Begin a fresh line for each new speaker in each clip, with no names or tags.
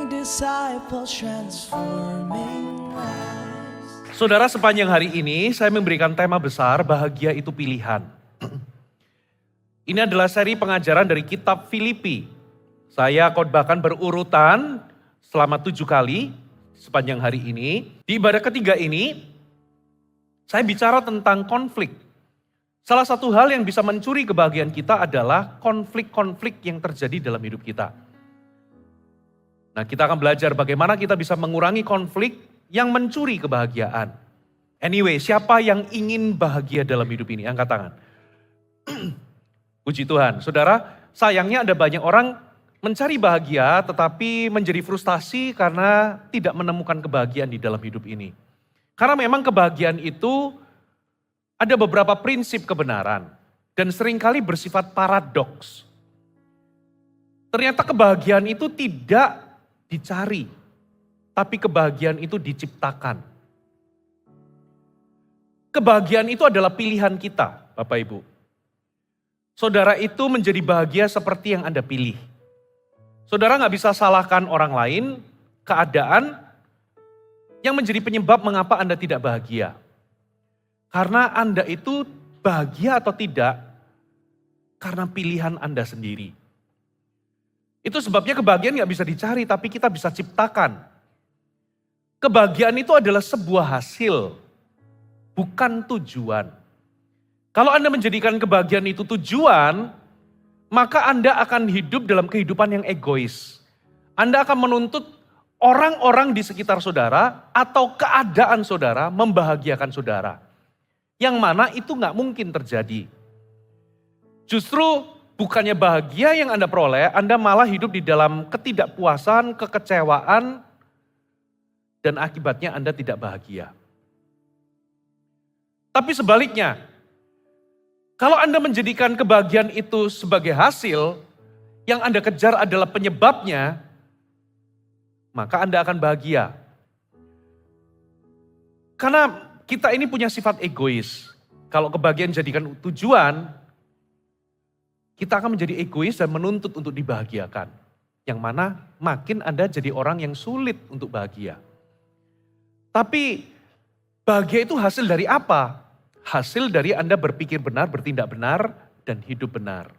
disciples transforming lives.
Saudara, sepanjang hari ini saya memberikan tema besar, bahagia itu pilihan. Ini adalah seri pengajaran dari kitab Filipi. Saya khotbahkan berurutan selama 7 kali sepanjang hari ini. Di ibadah ketiga ini, saya bicara tentang konflik. Salah satu hal yang bisa mencuri kebahagiaan kita adalah konflik-konflik yang terjadi dalam hidup kita. Nah, kita akan belajar bagaimana kita bisa mengurangi konflik yang mencuri kebahagiaan. Anyway, siapa yang ingin bahagia dalam hidup ini? Angkat tangan. Puji Tuhan. Saudara, sayangnya ada banyak orang mencari bahagia tetapi menjadi frustasi karena tidak menemukan kebahagiaan di dalam hidup ini. Karena memang kebahagiaan itu ada beberapa prinsip kebenaran dan seringkali bersifat paradoks. Ternyata kebahagiaan itu tidak dicari, tapi kebahagiaan itu diciptakan. Kebahagiaan itu adalah pilihan kita, Bapak Ibu. Saudara itu menjadi bahagia seperti yang Anda pilih. Saudara nggak bisa salahkan orang lain, keadaan yang menjadi penyebab mengapa Anda tidak bahagia. Karena Anda itu bahagia atau tidak, karena pilihan Anda sendiri. Itu sebabnya kebahagiaan gak bisa dicari, tapi kita bisa ciptakan. Kebahagiaan itu adalah sebuah hasil, bukan tujuan. Kalau Anda menjadikan kebahagiaan itu tujuan, maka Anda akan hidup dalam kehidupan yang egois. Anda akan menuntut orang-orang di sekitar saudara atau keadaan saudara membahagiakan saudara. Yang mana itu gak mungkin terjadi. Justru bukannya bahagia yang Anda peroleh, Anda malah hidup di dalam ketidakpuasan, kekecewaan, dan akibatnya Anda tidak bahagia. Tapi sebaliknya, kalau Anda menjadikan kebahagiaan itu sebagai hasil, yang Anda kejar adalah penyebabnya, maka Anda akan bahagia. Karena kita ini punya sifat egois. Kalau kebahagiaan jadikan tujuan, kita akan menjadi egois dan menuntut untuk dibahagiakan. Yang mana makin Anda jadi orang yang sulit untuk bahagia. Tapi bahagia itu hasil dari apa? Hasil dari Anda berpikir benar, bertindak benar, dan hidup benar.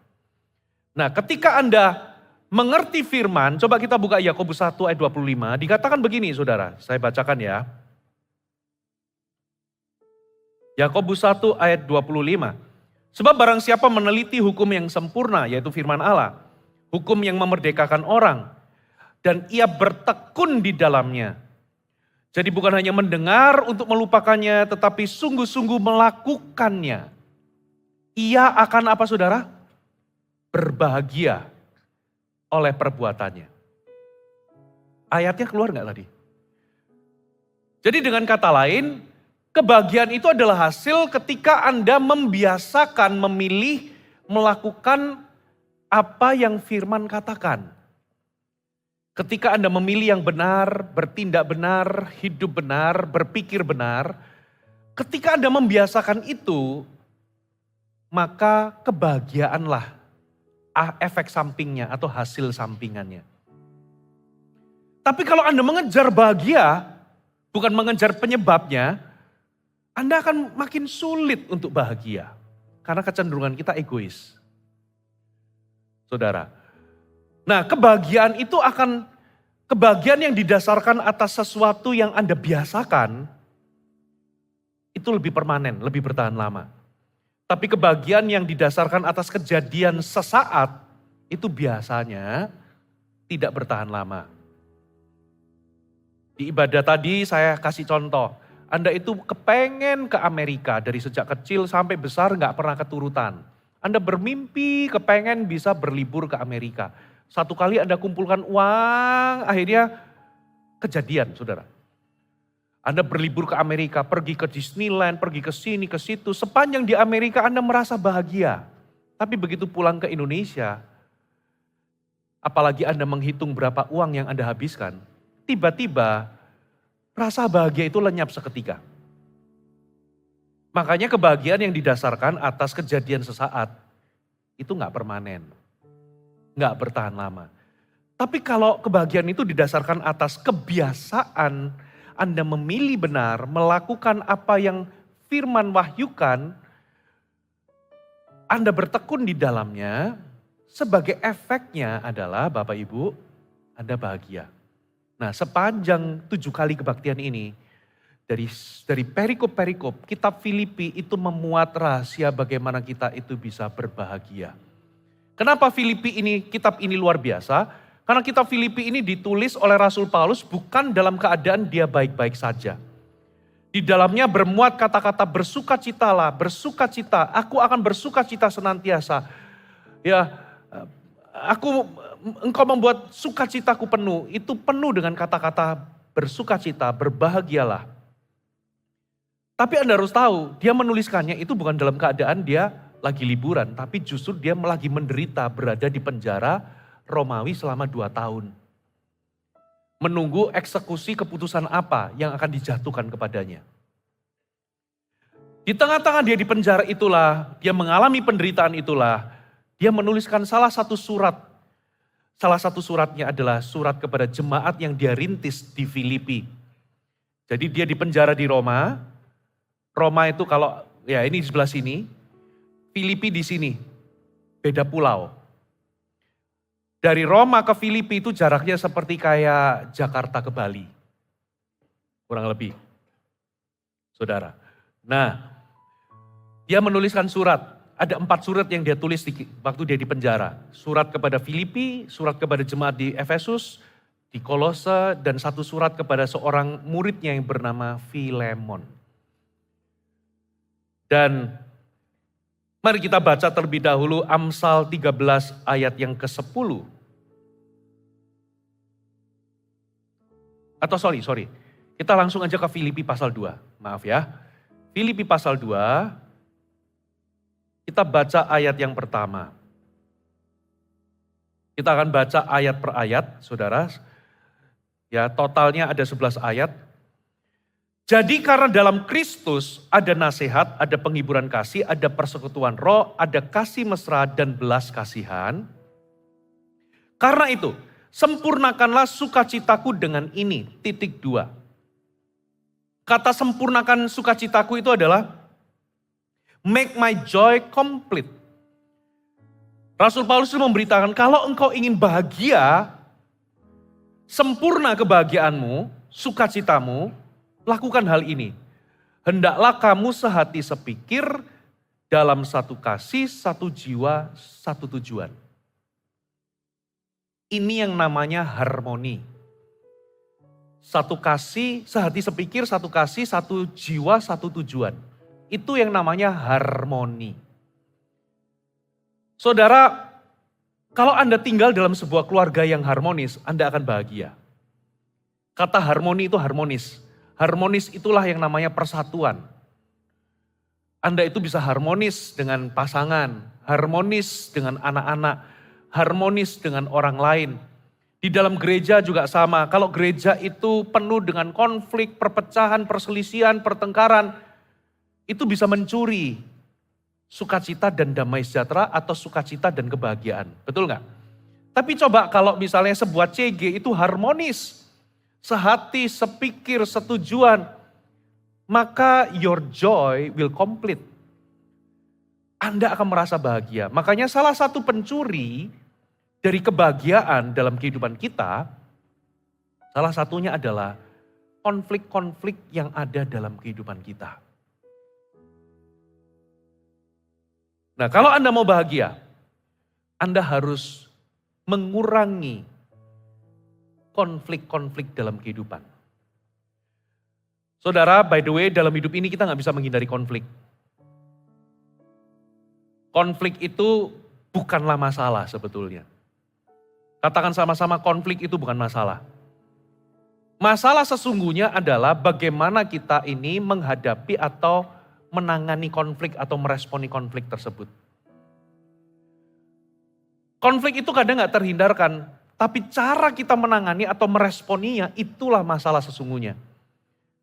Nah, ketika Anda mengerti firman, coba kita buka Yakobus 1 ayat 25, dikatakan begini saudara, saya bacakan ya. Yakobus 1 ayat 25. Sebab barang siapa meneliti hukum yang sempurna, yaitu firman Allah, hukum yang memerdekakan orang, dan ia bertekun di dalamnya. Jadi bukan hanya mendengar untuk melupakannya, tetapi sungguh-sungguh melakukannya. Ia akan apa saudara? Berbahagia oleh perbuatannya. Ayatnya keluar nggak tadi? Jadi dengan kata lain, kebahagiaan itu adalah hasil ketika Anda membiasakan, memilih, melakukan apa yang firman katakan. Ketika Anda memilih yang benar, bertindak benar, hidup benar, berpikir benar. Ketika Anda membiasakan itu, maka kebahagiaanlah efek sampingnya atau hasil sampingannya. Tapi kalau Anda mengejar bahagia, bukan mengejar penyebabnya, Anda akan makin sulit untuk bahagia. Karena kecenderungan kita egois. Saudara. Nah, kebahagiaan itu kebahagiaan yang didasarkan atas sesuatu yang Anda biasakan, itu lebih permanen, lebih bertahan lama. Tapi kebahagiaan yang didasarkan atas kejadian sesaat, itu biasanya tidak bertahan lama. Di ibadah tadi saya kasih contoh. Anda itu kepengen ke Amerika dari sejak kecil sampai besar gak pernah keturutan. Anda bermimpi kepengen bisa berlibur ke Amerika. Satu kali Anda kumpulkan uang, akhirnya kejadian saudara. Anda berlibur ke Amerika, pergi ke Disneyland, pergi ke sini, ke situ. Sepanjang di Amerika Anda merasa bahagia. Tapi begitu pulang ke Indonesia, apalagi Anda menghitung berapa uang yang Anda habiskan, tiba-tiba rasa bahagia itu lenyap seketika. Makanya kebahagiaan yang didasarkan atas kejadian sesaat, itu gak permanen. Gak bertahan lama. Tapi kalau kebahagiaan itu didasarkan atas kebiasaan Anda memilih benar, melakukan apa yang firman wahyukan, Anda bertekun di dalamnya, sebagai efeknya adalah Bapak Ibu, Anda bahagia. Nah, sepanjang 7 kali kebaktian ini, dari perikop-perikop, kitab Filipi itu memuat rahasia bagaimana kita itu bisa berbahagia. Kenapa Filipi ini, kitab ini luar biasa? Karena kitab Filipi ini ditulis oleh Rasul Paulus bukan dalam keadaan dia baik-baik saja. Di dalamnya bermuat kata-kata bersukacitalah, bersukacita, aku akan bersukacita senantiasa. Ya, engkau membuat sukacitaku penuh, itu penuh dengan kata-kata bersukacita, berbahagialah. Tapi Anda harus tahu, dia menuliskannya itu bukan dalam keadaan dia lagi liburan, tapi justru dia lagi menderita, berada di penjara Romawi selama 2 tahun. Menunggu eksekusi keputusan apa yang akan dijatuhkan kepadanya. Di tengah-tengah dia di penjara itulah, dia mengalami penderitaan itulah, dia menuliskan salah satu surat. Salah satu suratnya adalah surat kepada jemaat yang dia rintis di Filipi. Jadi dia di penjara di Roma. Roma itu kalau, ya ini di sebelah sini. Filipi di sini. Beda pulau. Dari Roma ke Filipi itu jaraknya seperti kayak Jakarta ke Bali. Kurang lebih. Saudara. Nah, dia menuliskan surat. Ada 4 surat yang dia tulis waktu dia di penjara. Surat kepada Filipi, surat kepada jemaat di Efesus, di Kolose, dan 1 surat kepada seorang muridnya yang bernama Filemon. Dan mari kita baca terlebih dahulu Amsal 13 ayat yang ke-10. Atau sorry. Kita langsung aja ke Filipi pasal 2. Maaf ya. Filipi pasal 2. Kita baca ayat yang pertama. Kita akan baca ayat per ayat, saudara. Ya, totalnya ada 11 ayat. Jadi karena dalam Kristus ada nasihat, ada penghiburan kasih, ada persekutuan roh, ada kasih mesra dan belas kasihan. Karena itu, sempurnakanlah sukacitaku dengan ini, 2. Kata sempurnakan sukacitaku itu adalah make my joy complete. Rasul Paulus itu memberitakan kalau engkau ingin bahagia, sempurna kebahagiaanmu, sukacitamu, lakukan hal ini. Hendaklah kamu sehati sepikir dalam satu kasih, satu jiwa, satu tujuan. Ini yang namanya harmoni. Satu kasih, sehati sepikir, satu kasih, satu jiwa, satu tujuan. Itu yang namanya harmoni. Saudara, kalau Anda tinggal dalam sebuah keluarga yang harmonis, Anda akan bahagia. Kata harmoni itu harmonis. Harmonis itulah yang namanya persatuan. Anda itu bisa harmonis dengan pasangan, harmonis dengan anak-anak, harmonis dengan orang lain. Di dalam gereja juga sama. Kalau gereja itu penuh dengan konflik, perpecahan, perselisihan, pertengkaran, itu bisa mencuri sukacita dan damai sejahtera atau sukacita dan kebahagiaan. Betul nggak? Tapi coba kalau misalnya sebuah CG itu harmonis, sehati, sepikir, setujuan, maka your joy will complete. Anda akan merasa bahagia. Makanya salah satu pencuri dari kebahagiaan dalam kehidupan kita, salah satunya adalah konflik-konflik yang ada dalam kehidupan kita. Nah, kalau Anda mau bahagia, Anda harus mengurangi konflik-konflik dalam kehidupan. Saudara, by the way, dalam hidup ini kita nggak bisa menghindari konflik. Konflik itu bukanlah masalah sebetulnya. Katakan sama-sama, konflik itu bukan masalah. Masalah sesungguhnya adalah bagaimana kita ini menghadapi atau menangani konflik atau meresponi konflik tersebut. Konflik itu kadang gak terhindarkan, tapi cara kita menangani atau meresponinya itulah masalah sesungguhnya.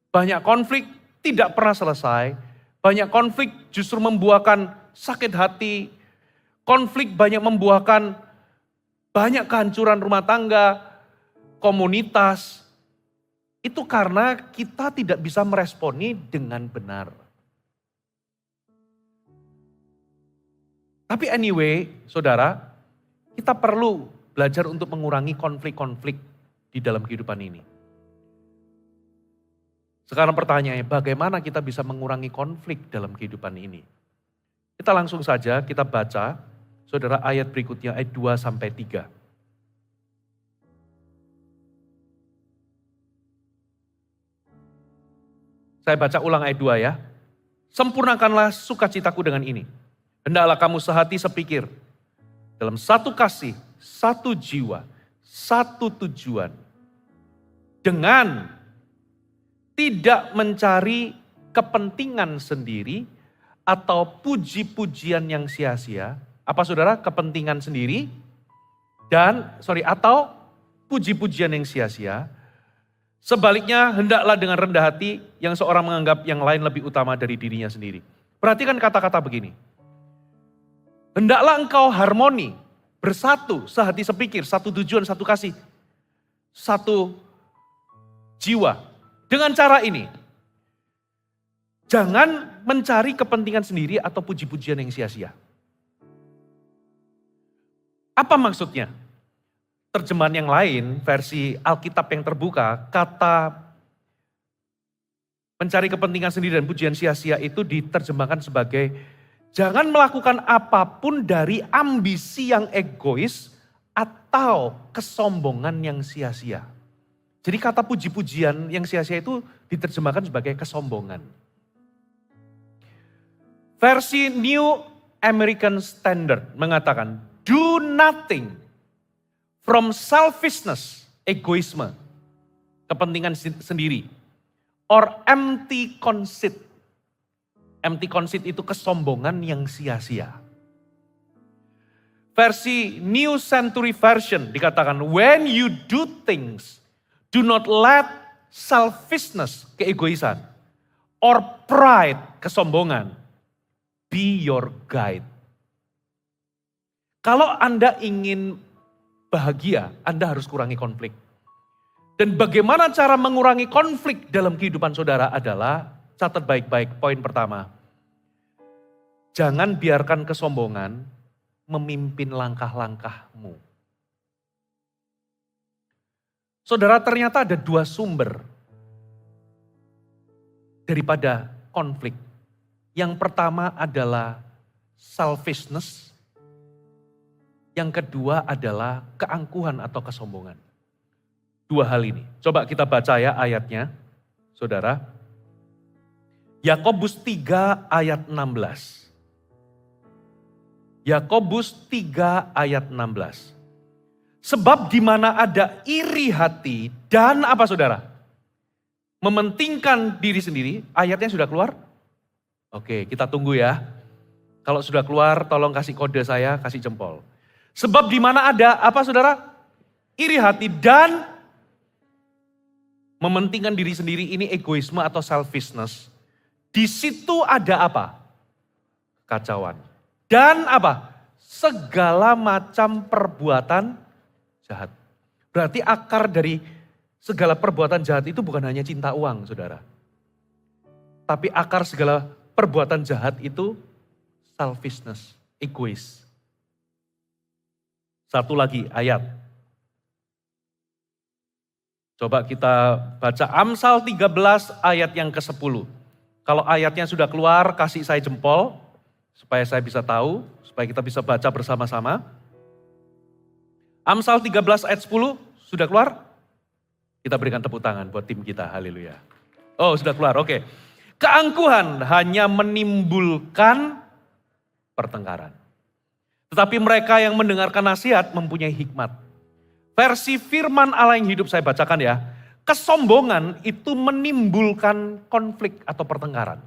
Banyak konflik tidak pernah selesai, banyak konflik justru membuahkan sakit hati, konflik banyak membuahkan Banyak kehancuran rumah tangga, komunitas. Itu karena kita tidak bisa meresponi dengan benar. Tapi anyway, saudara, kita perlu belajar untuk mengurangi konflik-konflik di dalam kehidupan ini. Sekarang pertanyaannya, bagaimana kita bisa mengurangi konflik dalam kehidupan ini? Kita langsung saja, kita baca, saudara, ayat berikutnya, ayat 2-3. Saya baca ulang ayat 2 ya. Sempurnakanlah sukacitaku dengan ini. Hendaklah kamu sehati sepikir. Dalam satu kasih, satu jiwa, satu tujuan. Dengan tidak mencari kepentingan sendiri atau puji-pujian yang sia-sia. Apa saudara? Kepentingan sendiri atau puji-pujian yang sia-sia. Sebaliknya hendaklah dengan rendah hati yang seorang menganggap yang lain lebih utama dari dirinya sendiri. Perhatikan kata-kata begini. Hendaklah engkau harmoni, bersatu, sehati sepikir, satu tujuan, satu kasih, satu jiwa. Dengan cara ini, jangan mencari kepentingan sendiri atau puji-pujian yang sia-sia. Apa maksudnya? Terjemahan yang lain, versi Alkitab yang terbuka, kata mencari kepentingan sendiri dan pujian sia-sia itu diterjemahkan sebagai jangan melakukan apapun dari ambisi yang egois atau kesombongan yang sia-sia. Jadi kata puji-pujian yang sia-sia itu diterjemahkan sebagai kesombongan. Versi New American Standard mengatakan, do nothing from selfishness, egoisme, kepentingan sendiri, or empty conceit. Empty conceit itu kesombongan yang sia-sia. Versi New Century Version dikatakan, when you do things, do not let selfishness, keegoisan, or pride, kesombongan, be your guide. Kalau Anda ingin bahagia, Anda harus kurangi konflik. Dan bagaimana cara mengurangi konflik dalam kehidupan saudara adalah, catat baik-baik poin pertama. Jangan biarkan kesombongan memimpin langkah-langkahmu. Saudara, ternyata ada dua sumber daripada konflik. Yang pertama adalah selfishness. Yang kedua adalah keangkuhan atau kesombongan. Dua hal ini. Coba kita baca ya ayatnya, saudara. Yakobus 3 ayat 16. Yakobus 3 ayat 16. Sebab di mana ada iri hati dan apa saudara? Mementingkan diri sendiri, ayatnya sudah keluar? Oke, kita tunggu ya. Kalau sudah keluar tolong kasih kode saya, kasih jempol. Sebab di mana ada apa saudara? Iri hati dan mementingkan diri sendiri, ini egoisme atau selfishness. Di situ ada apa? Kacauan. Dan apa? Segala macam perbuatan jahat. Berarti akar dari segala perbuatan jahat itu bukan hanya cinta uang, saudara. Tapi akar segala perbuatan jahat itu selfishness, egois. Satu lagi ayat. Coba kita baca Amsal 13 ayat yang ke-10. Kalau ayatnya sudah keluar, kasih saya jempol. Supaya saya bisa tahu, supaya kita bisa baca bersama-sama. Amsal 13 ayat 10 sudah keluar? Kita berikan tepuk tangan buat tim kita, haleluya. Oh sudah keluar, oke. Keangkuhan hanya menimbulkan pertengkaran. Tetapi mereka yang mendengarkan nasihat mempunyai hikmat. Versi firman Allah yang hidup saya bacakan ya. Kesombongan itu menimbulkan konflik atau pertengkaran.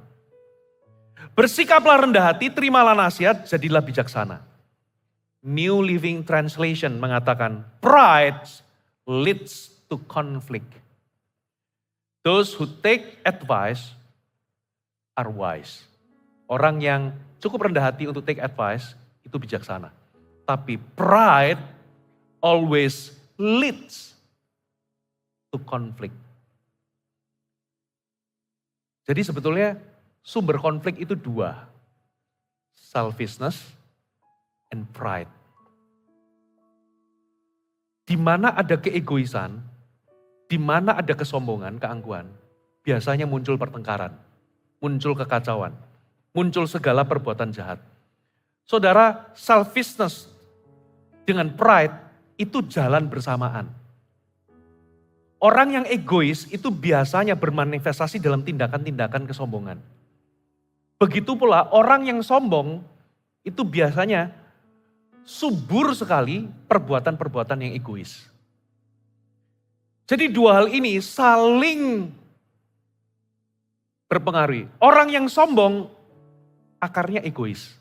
Bersikaplah rendah hati, terimalah nasihat, jadilah bijaksana. New Living Translation mengatakan, pride leads to conflict. Those who take advice are wise. Orang yang cukup rendah hati untuk take advice, itu bijaksana. Tapi pride always leads to conflict. Jadi sebetulnya sumber konflik itu dua. Selfishness and pride. Di mana ada keegoisan, di mana ada kesombongan, keangkuhan, biasanya muncul pertengkaran, muncul kekacauan, muncul segala perbuatan jahat. Saudara, selfishness dengan pride itu jalan bersamaan. Orang yang egois itu biasanya bermanifestasi dalam tindakan-tindakan kesombongan. Begitu pula orang yang sombong itu biasanya subur sekali perbuatan-perbuatan yang egois. Jadi dua hal ini saling berpengaruh. Orang yang sombong akarnya egois.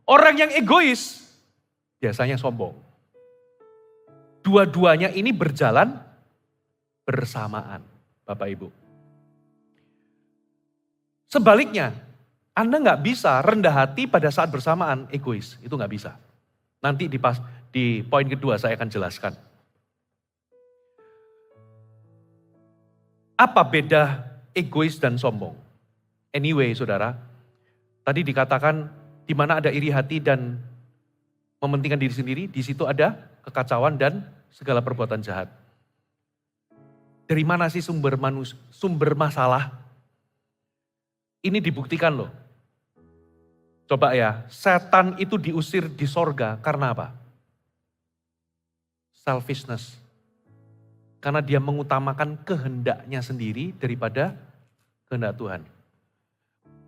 Orang yang egois biasanya sombong. Dua-duanya ini berjalan bersamaan, Bapak Ibu. Sebaliknya, Anda nggak bisa rendah hati pada saat bersamaan egois. Itu nggak bisa. Nanti di poin kedua saya akan jelaskan. Apa beda egois dan sombong? Anyway, saudara, tadi dikatakan di mana ada iri hati dan mementingkan diri sendiri, di situ ada kekacauan dan segala perbuatan jahat. Dari mana sih sumber masalah? Ini dibuktikan loh. Coba ya, setan itu diusir di sorga karena apa? Selfishness. Karena dia mengutamakan kehendaknya sendiri daripada kehendak Tuhan.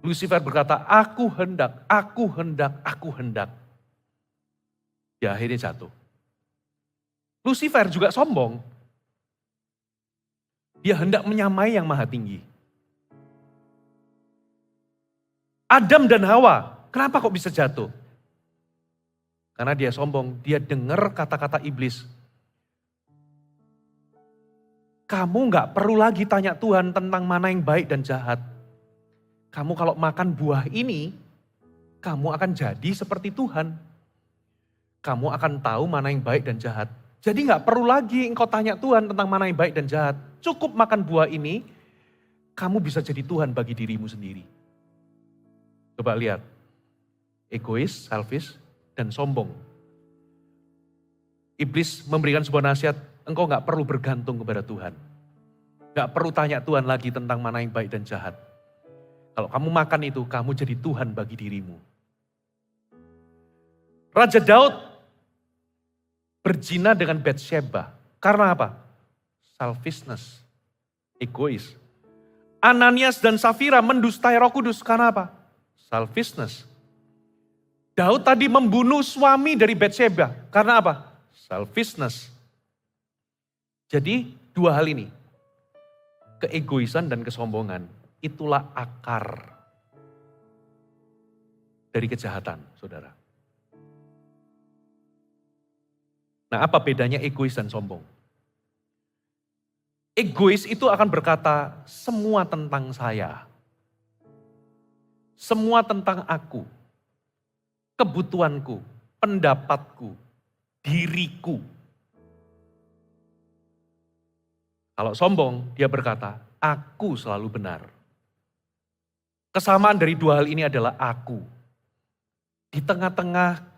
Lucifer berkata, aku hendak, aku hendak, aku hendak. Ya akhirnya jatuh. Lucifer juga sombong. Dia hendak menyamai yang maha tinggi. Adam dan Hawa, kenapa kok bisa jatuh? Karena dia sombong, dia dengar kata-kata iblis. Kamu gak perlu lagi tanya Tuhan tentang mana yang baik dan jahat. Kamu kalau makan buah ini, kamu akan jadi seperti Tuhan. Kamu akan tahu mana yang baik dan jahat. Jadi gak perlu lagi engkau tanya Tuhan tentang mana yang baik dan jahat. Cukup makan buah ini, kamu bisa jadi Tuhan bagi dirimu sendiri. Coba lihat, egois, selfish, dan sombong. Iblis memberikan sebuah nasihat, engkau gak perlu bergantung kepada Tuhan. Gak perlu tanya Tuhan lagi tentang mana yang baik dan jahat. Kalau kamu makan itu, kamu jadi Tuhan bagi dirimu. Raja Daud berzina dengan Batsheba. Karena apa? Selfishness, egois. Ananias dan Safira mendustai Roh Kudus. Karena apa? Selfishness. Daud tadi membunuh suami dari Batsheba. Karena apa? Selfishness. Jadi dua hal ini, keegoisan dan kesombongan, itulah akar dari kejahatan, saudara. Nah, apa bedanya egois dan sombong? Egois itu akan berkata, semua tentang saya. Semua tentang aku. Kebutuhanku, pendapatku, diriku. Kalau sombong, dia berkata, aku selalu benar. Kesamaan dari dua hal ini adalah aku. Di tengah-tengah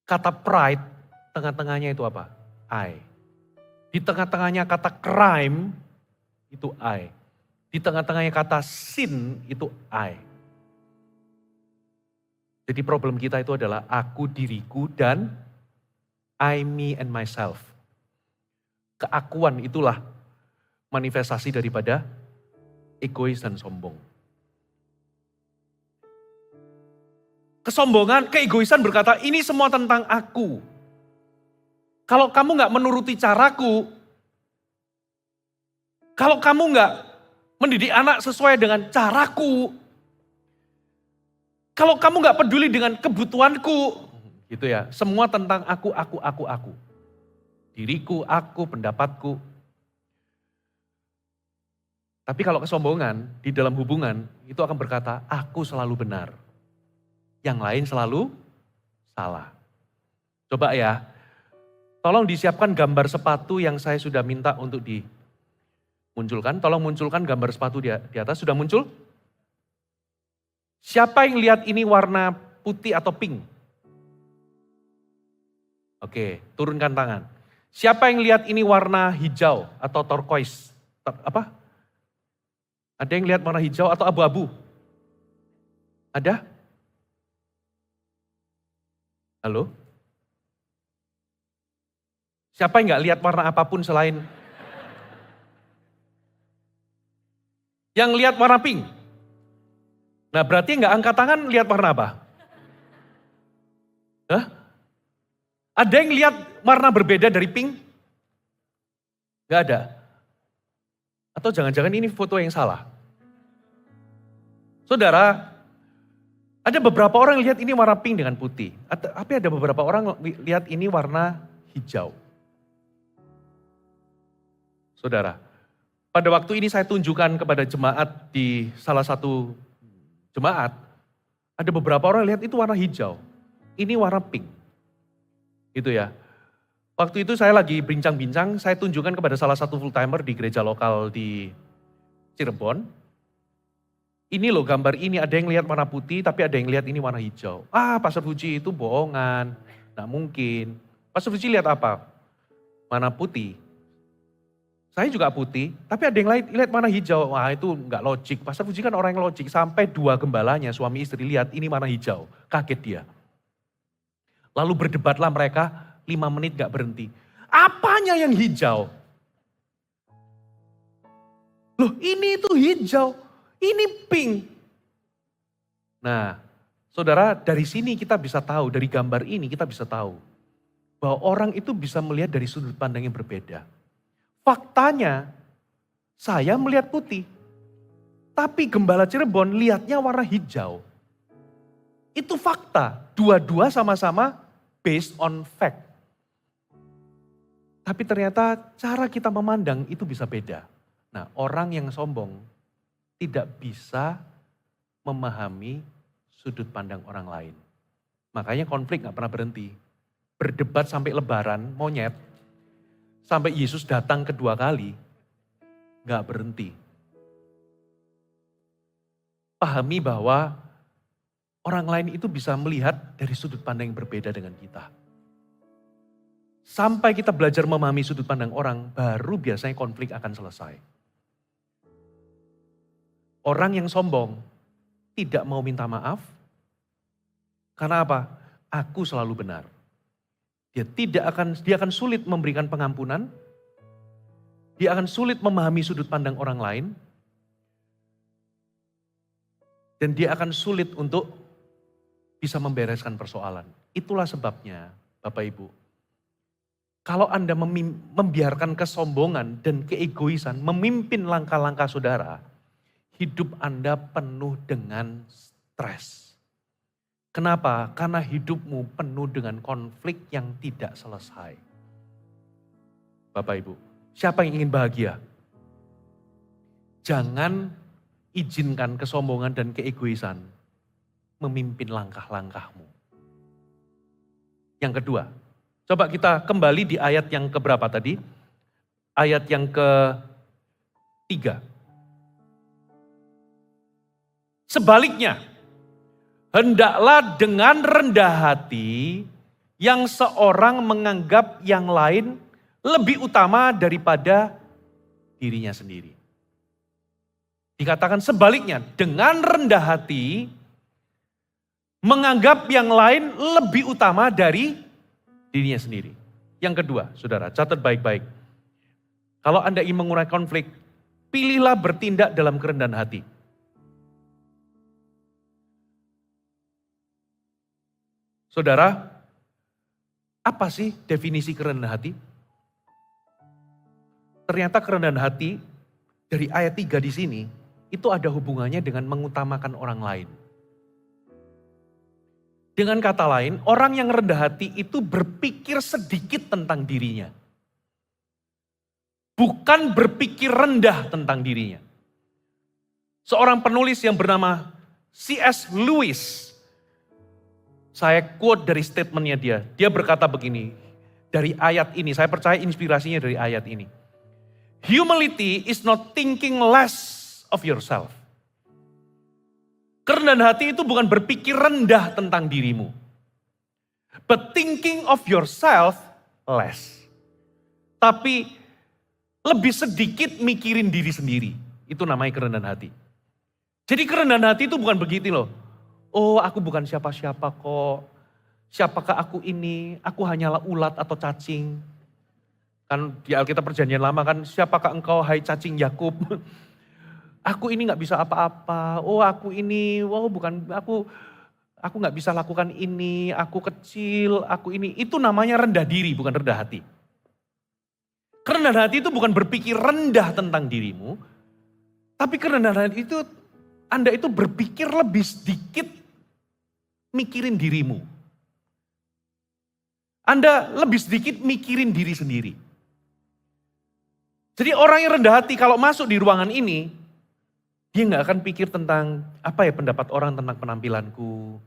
kata pride, tengah-tengahnya itu apa? I. Di tengah-tengahnya kata crime, itu I. Di tengah-tengahnya kata sin, itu I. Jadi problem kita itu adalah aku, diriku, dan I, me, and myself. Keakuan itulah manifestasi daripada egois dan sombong. Kesombongan, keegoisan berkata, ini semua tentang aku. Kalau kamu gak menuruti caraku, kalau kamu gak mendidik anak sesuai dengan caraku, kalau kamu gak peduli dengan kebutuhanku, gitu ya, semua tentang aku. Diriku, aku, pendapatku. Tapi kalau kesombongan di dalam hubungan, itu akan berkata, aku selalu benar. Yang lain selalu salah. Coba ya, tolong disiapkan gambar sepatu yang saya sudah minta untuk dimunculkan. Tolong munculkan gambar sepatu di atas, sudah muncul? Siapa yang lihat ini warna putih atau pink? Oke, turunkan tangan. Siapa yang lihat ini warna hijau atau turquoise? Apa? Ada yang lihat warna hijau atau abu-abu? Ada? Halo? Siapa yang nggak lihat warna apapun selain yang lihat warna pink? Nah berarti nggak angkat tangan lihat warna apa? Hah? Ada yang lihat warna berbeda dari pink? Nggak ada. Atau jangan-jangan ini foto yang salah? Saudara, ada beberapa orang lihat ini warna pink dengan putih. Tapi ada beberapa orang lihat ini warna hijau. Saudara, pada waktu ini saya tunjukkan kepada jemaat di salah satu jemaat, ada beberapa orang lihat itu warna hijau, ini warna pink. Gitu ya. Waktu itu saya lagi bincang-bincang, saya tunjukkan kepada salah satu full timer di gereja lokal di Cirebon. Ini loh gambar ini, ada yang lihat warna putih tapi ada yang lihat ini warna hijau. Pastor Fuji itu bohongan, nggak mungkin. Pastor Fuji lihat apa? Warna putih. Saya juga putih, tapi ada yang lain lihat warna hijau. Wah itu nggak logik. Pastor Fuji kan orang yang logik. Sampai dua gembalanya suami istri lihat ini warna hijau. Kaget dia. Lalu berdebatlah mereka 5 menit gak berhenti. Apanya yang hijau? Loh ini itu hijau, ini pink. Nah saudara dari sini kita bisa tahu, dari gambar ini kita bisa tahu. Bahwa orang itu bisa melihat dari sudut pandang yang berbeda. Faktanya saya melihat putih. Tapi gembala Cirebon lihatnya warna hijau. Itu fakta, dua-dua sama-sama based on fact. Tapi ternyata cara kita memandang itu bisa beda. Nah orang yang sombong tidak bisa memahami sudut pandang orang lain. Makanya konflik gak pernah berhenti. Berdebat sampai lebaran, monyet. Sampai Yesus datang kedua kali, gak berhenti. Pahami bahwa orang lain itu bisa melihat dari sudut pandang yang berbeda dengan kita. Sampai kita belajar memahami sudut pandang orang, baru biasanya konflik akan selesai. Orang yang sombong tidak mau minta maaf, karena apa? Aku selalu benar. Dia akan sulit memberikan pengampunan, dia akan sulit memahami sudut pandang orang lain, dan dia akan sulit untuk bisa membereskan persoalan. Itulah sebabnya Bapak Ibu, kalau Anda membiarkan kesombongan dan keegoisan memimpin langkah-langkah saudara, hidup Anda penuh dengan stres. Kenapa? Karena hidupmu penuh dengan konflik yang tidak selesai. Bapak Ibu, siapa yang ingin bahagia? Jangan izinkan kesombongan dan keegoisan memimpin langkah-langkahmu. Yang kedua, coba kita kembali di ayat yang keberapa tadi? Ayat yang ke-3. Sebaliknya, hendaklah dengan rendah hati yang seorang menganggap yang lain lebih utama daripada dirinya sendiri. Dikatakan sebaliknya, dengan rendah hati menganggap yang lain lebih utama dari dirinya sendiri. Yang kedua, saudara, catat baik-baik. Kalau Anda ingin mengurangi konflik, pilihlah bertindak dalam kerendahan hati. Saudara, apa sih definisi kerendahan hati? Ternyata kerendahan hati dari ayat 3 di sini, itu ada hubungannya dengan mengutamakan orang lain. Dengan kata lain, orang yang rendah hati itu berpikir sedikit tentang dirinya. Bukan berpikir rendah tentang dirinya. Seorang penulis yang bernama C.S. Lewis, Saya quote dari statementnya dia. Dia berkata begini, dari ayat ini, saya percaya inspirasinya dari ayat ini. Humility is not thinking less of yourself. Kerendahan hati itu bukan berpikir rendah tentang dirimu. But thinking of yourself less. Tapi lebih sedikit mikirin diri sendiri. Itu namanya kerendahan hati. Jadi kerendahan hati itu bukan begitu loh. Oh, aku bukan siapa-siapa kok. Siapakah aku ini? Aku hanyalah ulat atau cacing. Kan di Alkitab Perjanjian Lama kan, siapakah engkau hai cacing Yakub? Aku ini nggak bisa apa-apa. Oh, aku ini, bukan aku nggak bisa lakukan ini. Aku kecil, aku ini. Itu namanya rendah diri, bukan rendah hati. Kerendahan hati itu bukan berpikir rendah tentang dirimu, tapi kerendahan hati itu Anda itu berpikir lebih sedikit mikirin dirimu. Anda lebih sedikit mikirin diri sendiri. Jadi orang yang rendah hati kalau masuk di ruangan ini, dia nggak akan pikir tentang apa ya pendapat orang tentang penampilanku.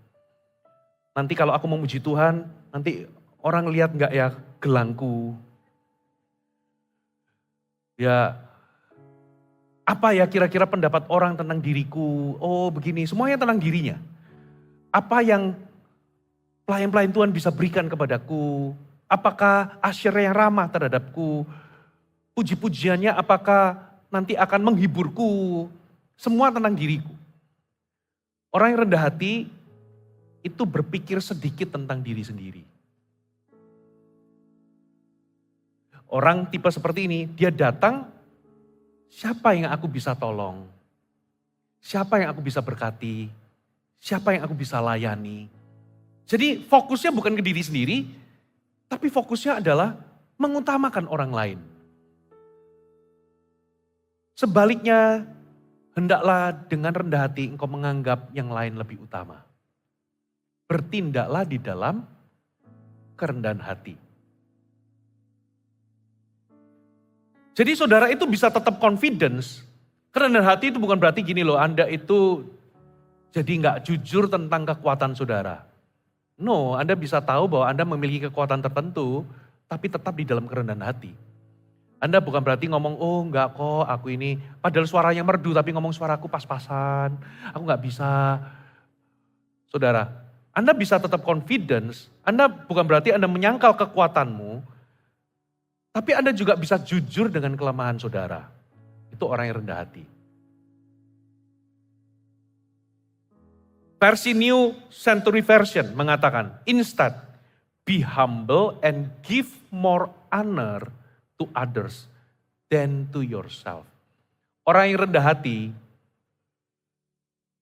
Nanti kalau aku memuji Tuhan, nanti orang lihat nggak ya gelangku. Ya, apa ya kira-kira pendapat orang tentang diriku? Oh begini, semuanya tentang dirinya. Apa yang pelayan-pelayan Tuhan bisa berikan kepadaku? Apakah asyirnya yang ramah terhadapku? Puji-pujiannya apakah nanti akan menghiburku? Semua tentang diriku. Orang yang rendah hati itu berpikir sedikit tentang diri sendiri. Orang tipe seperti ini, dia datang, siapa yang aku bisa tolong? Siapa yang aku bisa berkati? Siapa yang aku bisa layani? Jadi fokusnya bukan ke diri sendiri, tapi fokusnya adalah mengutamakan orang lain. Sebaliknya, hendaklah dengan rendah hati engkau menganggap yang lain lebih utama. Bertindaklah di dalam kerendahan hati. Jadi saudara itu bisa tetap confidence. Kerendahan hati itu bukan berarti gini loh, Anda itu jadi nggak jujur tentang kekuatan saudara. No, Anda bisa tahu bahwa Anda memiliki kekuatan tertentu, tapi tetap di dalam kerendahan hati. Anda bukan berarti ngomong, oh enggak kok aku ini, padahal suaranya merdu tapi ngomong suaraku pas-pasan, aku nggak bisa. Saudara, Anda bisa tetap confidence, Anda bukan berarti Anda menyangkal kekuatanmu, tapi Anda juga bisa jujur dengan kelemahan saudara. Itu orang yang rendah hati. Versi New Century Version mengatakan, instead, be humble and give more honor to others than to yourself. Orang yang rendah hati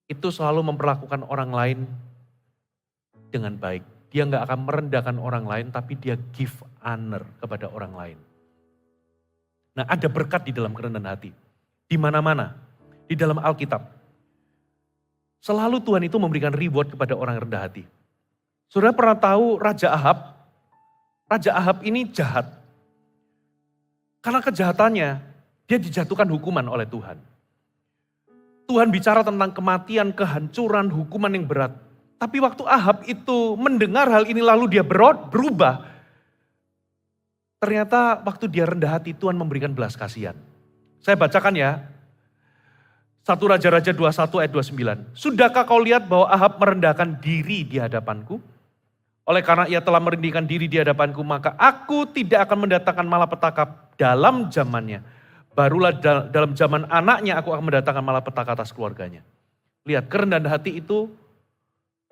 itu selalu memperlakukan orang lain dengan baik. Dia nggak akan merendahkan orang lain, tapi dia give honor kepada orang lain. Nah, ada berkat di dalam kerendahan hati. Di mana-mana, di dalam Alkitab. Selalu Tuhan itu memberikan reward kepada orang yang rendah hati. Saudara pernah tahu Raja Ahab? Raja Ahab ini jahat. Karena kejahatannya, dia dijatuhkan hukuman oleh Tuhan. Tuhan bicara tentang kematian, kehancuran, hukuman yang berat. Tapi waktu Ahab itu mendengar hal ini lalu dia berubah. Ternyata waktu dia rendah hati Tuhan memberikan belas kasihan. Saya bacakan ya. 1 Raja-Raja 21 ayat 29. Sudahkah kau lihat bahwa Ahab merendahkan diri di hadapanku? Oleh karena ia telah merendahkan diri di hadapanku, maka aku tidak akan mendatangkan malapetaka dalam zamannya. Barulah dalam zaman anaknya aku akan mendatangkan malapetaka atas keluarganya. Lihat, kerendahan hati itu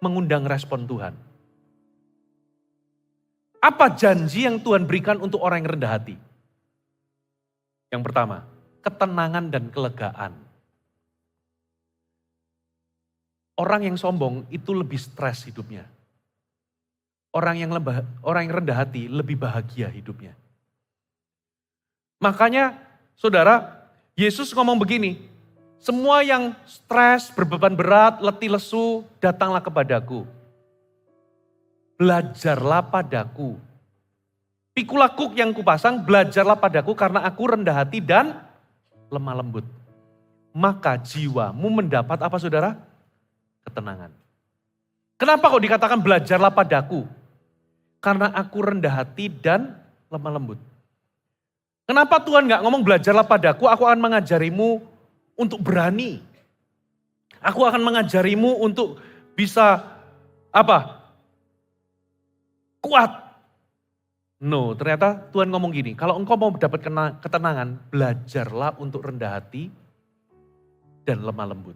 mengundang respon Tuhan. Apa janji yang Tuhan berikan untuk orang yang rendah hati? Yang pertama, ketenangan dan kelegaan. Orang yang sombong itu lebih stres hidupnya. Orang yang rendah hati lebih bahagia hidupnya. Makanya saudara, Yesus ngomong begini, semua yang stres, berbeban berat, letih lesu, datanglah kepadaku. Belajarlah padaku. Pikulah kuk yang kupasang, belajarlah padaku karena aku rendah hati dan lemah lembut. Maka jiwamu mendapat apa saudara? Ketenangan. Kenapa kok dikatakan belajarlah padaku? Karena aku rendah hati dan lemah lembut. Kenapa Tuhan nggak ngomong belajarlah padaku, aku akan mengajarimu untuk berani. Aku akan mengajarimu untuk bisa apa? Kuat. No, ternyata Tuhan ngomong gini, kalau engkau mau dapat ketenangan, belajarlah untuk rendah hati dan lemah lembut.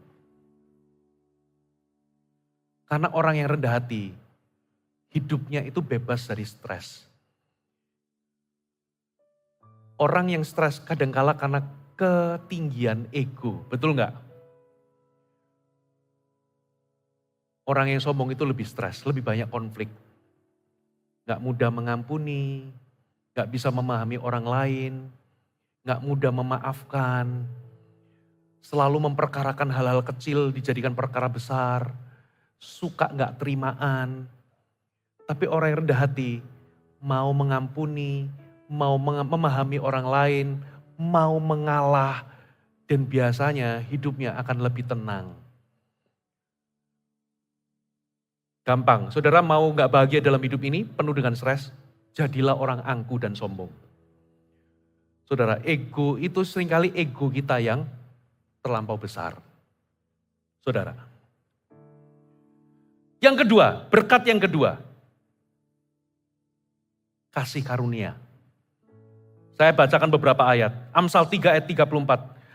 Karena orang yang rendah hati, hidupnya itu bebas dari stres. Orang yang stres kadangkala karena ketinggian ego, betul nggak? Orang yang sombong itu lebih stres, lebih banyak konflik. Nggak mudah mengampuni, nggak bisa memahami orang lain, nggak mudah memaafkan, selalu memperkarakan hal-hal kecil dijadikan perkara besar, suka nggak terimaan. Tapi orang yang rendah hati mau mengampuni, mau memahami orang lain, mau mengalah, dan biasanya hidupnya akan lebih tenang. Gampang, saudara mau nggak bahagia dalam hidup ini, penuh dengan stres, jadilah orang angkuh dan sombong. Saudara, ego itu seringkali ego kita yang terlampau besar. Saudara. Yang kedua, berkat yang kedua. Kasih karunia. Saya bacakan beberapa ayat. Amsal 3 ayat 34.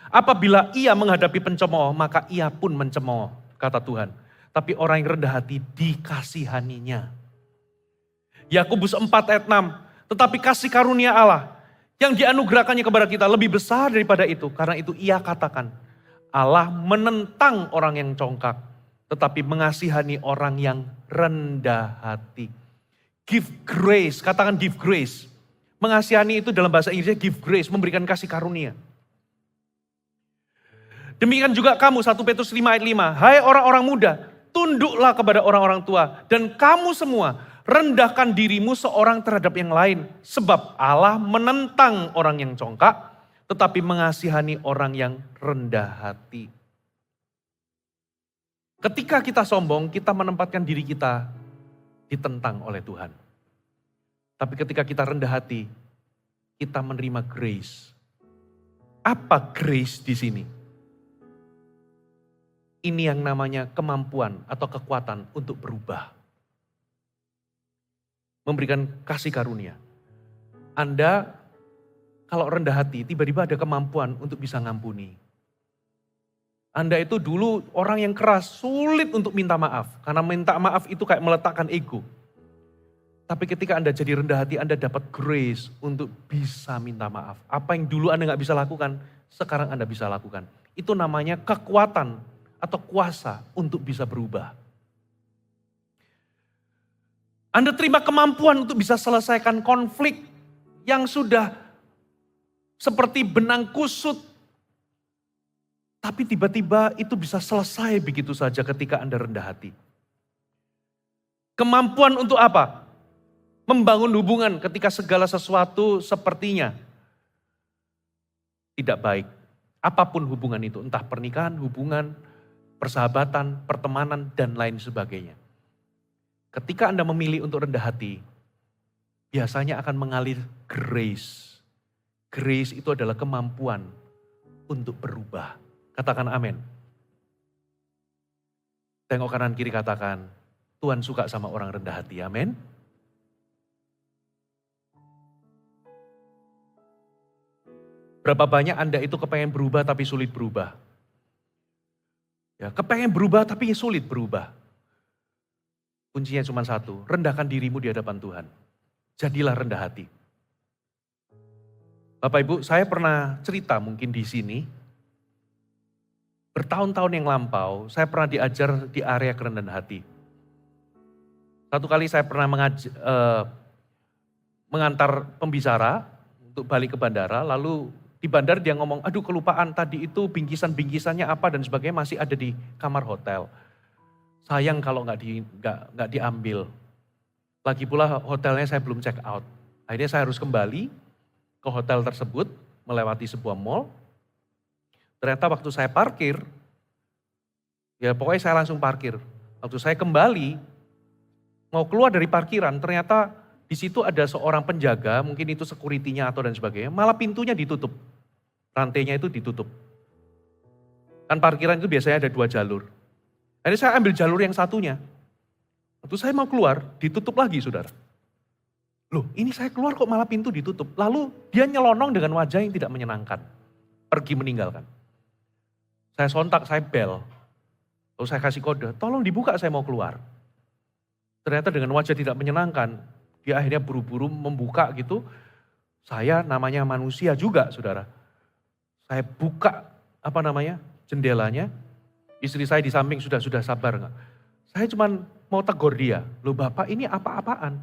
Apabila ia menghadapi pencemooh, maka ia pun mencemooh, kata Tuhan. Tapi orang yang rendah hati dikasihaninya. Yakobus 4 ayat 6. Tetapi kasih karunia Allah yang dianugerahkannya kepada kita lebih besar daripada itu. Karena itu ia katakan, Allah menentang orang yang congkak, tetapi mengasihani orang yang rendah hati. Give grace, katakan give grace. Mengasihani itu dalam bahasa Inggrisnya give grace, memberikan kasih karunia. Demikian juga kamu, 1 Petrus 5 ayat 5. Hai orang-orang muda, tunduklah kepada orang-orang tua. Dan kamu semua, rendahkan dirimu seorang terhadap yang lain. Sebab Allah menentang orang yang congkak, tetapi mengasihani orang yang rendah hati. Ketika kita sombong, kita menempatkan diri kita ditentang oleh Tuhan. Tapi ketika kita rendah hati, kita menerima grace. Apa grace di sini? Ini yang namanya kemampuan atau kekuatan untuk berubah. Memberikan kasih karunia. Anda kalau rendah hati, tiba-tiba ada kemampuan untuk bisa ngampuni. Anda itu dulu orang yang keras, sulit untuk minta maaf. Karena minta maaf itu kayak meletakkan ego. Tapi ketika Anda jadi rendah hati, Anda dapat grace untuk bisa minta maaf. Apa yang dulu Anda gak bisa lakukan, sekarang Anda bisa lakukan. Itu namanya kekuatan atau kuasa untuk bisa berubah. Anda terima kemampuan untuk bisa selesaikan konflik yang sudah seperti benang kusut. Tapi tiba-tiba itu bisa selesai begitu saja ketika Anda rendah hati. Kemampuan untuk apa? Membangun hubungan ketika segala sesuatu sepertinya tidak baik. Apapun hubungan itu, entah pernikahan, hubungan, persahabatan, pertemanan, dan lain sebagainya. Ketika Anda memilih untuk rendah hati, biasanya akan mengalir grace. Grace itu adalah kemampuan untuk berubah. Katakan amin. Tengok kanan kiri katakan, Tuhan suka sama orang rendah hati, amin. Berapa banyak Anda itu kepengen berubah tapi sulit berubah. Ya, kepengen berubah tapi sulit berubah. Kuncinya cuma satu, rendahkan dirimu di hadapan Tuhan. Jadilah rendah hati. Bapak Ibu, saya pernah cerita mungkin di sini. Bertahun-tahun yang lampau, saya pernah diajar di area kerendahan hati. Satu kali saya pernah mengantar pembicara untuk balik ke bandara, lalu di bandara dia ngomong, aduh kelupaan tadi itu bingkisan-bingkisannya apa dan sebagainya masih ada di kamar hotel. Sayang kalau nggak diambil. Lagi pula hotelnya saya belum check out. Akhirnya saya harus kembali ke hotel tersebut, melewati sebuah mall. Ternyata waktu saya parkir, ya pokoknya saya langsung parkir. Waktu saya kembali, Mau keluar dari parkiran, ternyata di situ ada seorang penjaga, mungkin itu security-nya atau dan sebagainya, malah pintunya ditutup. Rantainya itu ditutup. Kan parkiran itu biasanya ada 2 jalur. Jadi saya ambil jalur yang satunya. Waktu saya mau keluar, ditutup lagi saudara. Loh ini saya keluar kok malah pintu ditutup. Lalu dia nyelonong dengan wajah yang tidak menyenangkan. Pergi meninggalkan. Saya sontak, saya bel. Lalu saya kasih kode, tolong dibuka saya mau keluar. Ternyata dengan wajah tidak menyenangkan, dia akhirnya buru-buru membuka gitu. Saya namanya manusia juga saudara. Saya buka jendelanya. Istri saya di samping sudah sabar enggak. Saya cuman mau tegur dia, loh bapak ini apa-apaan?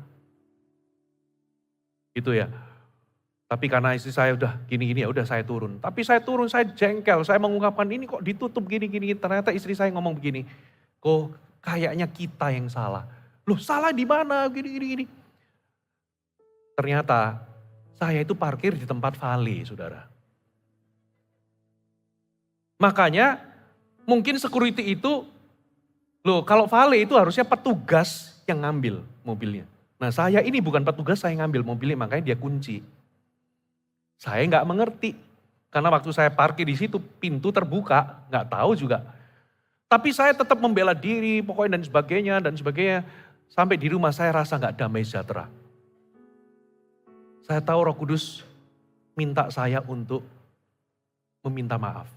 Gitu ya. Tapi karena istri saya udah gini-gini ya udah saya turun. Tapi saya turun, saya jengkel, saya mengungkapkan ini kok ditutup gini-gini. Ternyata istri saya ngomong begini, kok kayaknya kita yang salah. Loh salah di mana gini-gini. Ternyata saya itu parkir di tempat vale saudara. Makanya mungkin security itu, loh kalau vale itu harusnya petugas yang ngambil mobilnya. Nah saya ini bukan petugas, saya ngambil mobilnya makanya dia kunci. Saya nggak mengerti, karena waktu saya parkir di situ pintu terbuka, nggak tahu juga. Tapi saya tetap membela diri, pokoknya dan sebagainya. Sampai di rumah saya rasa nggak damai sejahtera. Saya tahu Roh Kudus minta saya untuk meminta maaf.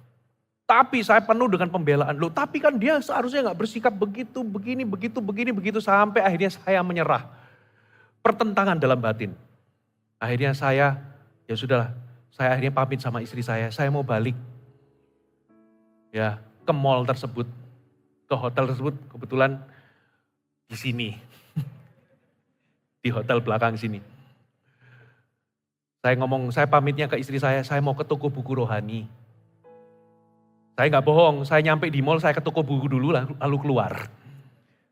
Tapi saya penuh dengan pembelaan. Loh tapi kan dia seharusnya nggak bersikap begitu, begitu. Sampai akhirnya saya menyerah. Pertentangan dalam batin. Akhirnya saya, ya sudahlah. Saya akhirnya pamit sama istri saya mau balik. Ya, ke mall tersebut. Ke hotel tersebut, kebetulan di sini. Di hotel belakang sini. Saya pamitnya ke istri saya mau ke toko buku rohani. Saya nggak bohong, saya nyampe di mall, saya ke toko buku dulu lalu keluar.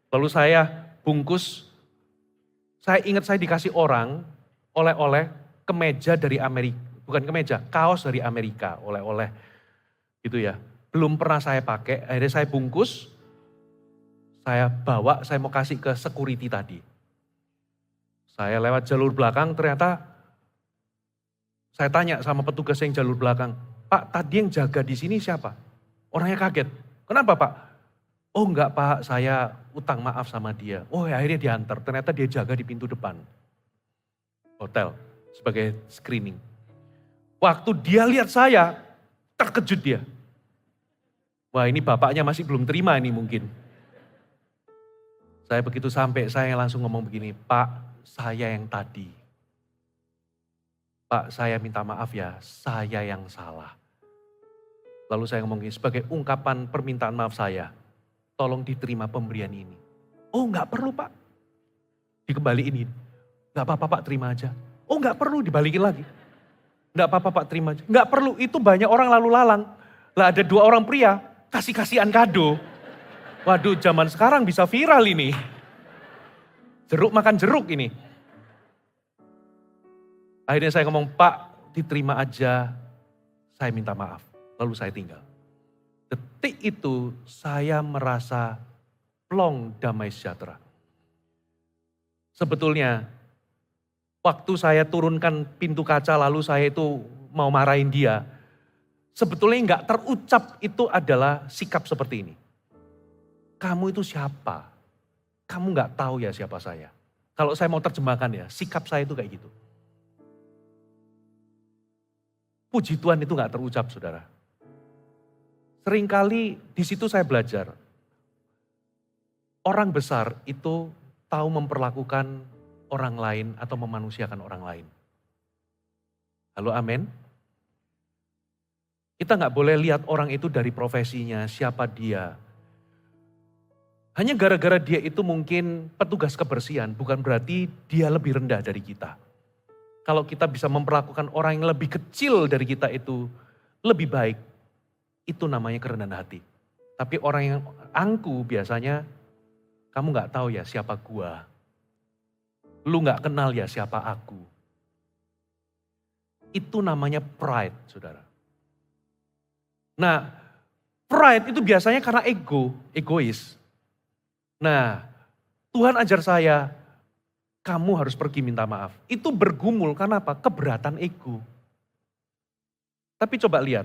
Lalu saya bungkus, saya ingat saya dikasih orang oleh-oleh kemeja dari Amerika, bukan kemeja, kaos dari Amerika, oleh-oleh gitu ya. Belum pernah saya pakai, akhirnya saya bungkus, saya bawa, saya mau kasih ke security tadi. Saya lewat jalur belakang, ternyata saya tanya sama petugas yang jalur belakang, Pak tadi yang jaga di sini siapa? Orangnya kaget, kenapa Pak? Oh enggak Pak, saya utang maaf sama dia. Oh ya, akhirnya diantar, ternyata dia jaga di pintu depan hotel sebagai screening. Waktu dia lihat saya, terkejut dia. Wah ini bapaknya masih belum terima ini mungkin. Saya begitu sampai, saya langsung ngomong begini, Pak saya yang tadi. Pak saya minta maaf ya, saya yang salah. Lalu saya ngomong gini, sebagai ungkapan permintaan maaf saya, tolong diterima pemberian ini. Oh enggak perlu Pak, dikembaliin. Enggak apa-apa Pak, terima aja. Oh enggak perlu, dibalikin lagi. Enggak apa-apa Pak, terima aja. Enggak perlu, itu banyak orang lalu lalang. Lah ada 2 orang pria, kasih-kasihan kado. Waduh zaman sekarang bisa viral ini. Jeruk makan jeruk ini. Akhirnya saya ngomong, Pak diterima aja, saya minta maaf. Lalu saya tinggal. Detik itu saya merasa plong damai sejahtera. Sebetulnya waktu saya turunkan pintu kaca lalu saya itu mau marahin dia. Sebetulnya enggak terucap itu adalah sikap seperti ini. Kamu itu siapa? Kamu enggak tahu ya siapa saya. Kalau saya mau terjemahkan ya, sikap saya itu kayak gitu. Puji Tuhan itu enggak terucap saudara. Seringkali di situ saya belajar. Orang besar itu tahu memperlakukan orang lain atau memanusiakan orang lain. Halo amin. Kita nggak boleh lihat orang itu dari profesinya, siapa dia. Hanya gara-gara dia itu mungkin petugas kebersihan, bukan berarti dia lebih rendah dari kita. Kalau kita bisa memperlakukan orang yang lebih kecil dari kita itu lebih baik, itu namanya kerendahan hati. Tapi orang yang angku biasanya, kamu nggak tahu ya siapa gua. Lu nggak kenal ya siapa aku. Itu namanya pride, saudara. Nah, pride itu biasanya karena egois. Nah, Tuhan ajar saya, kamu harus pergi minta maaf. Itu bergumul karena apa? Keberatan ego. Tapi coba lihat,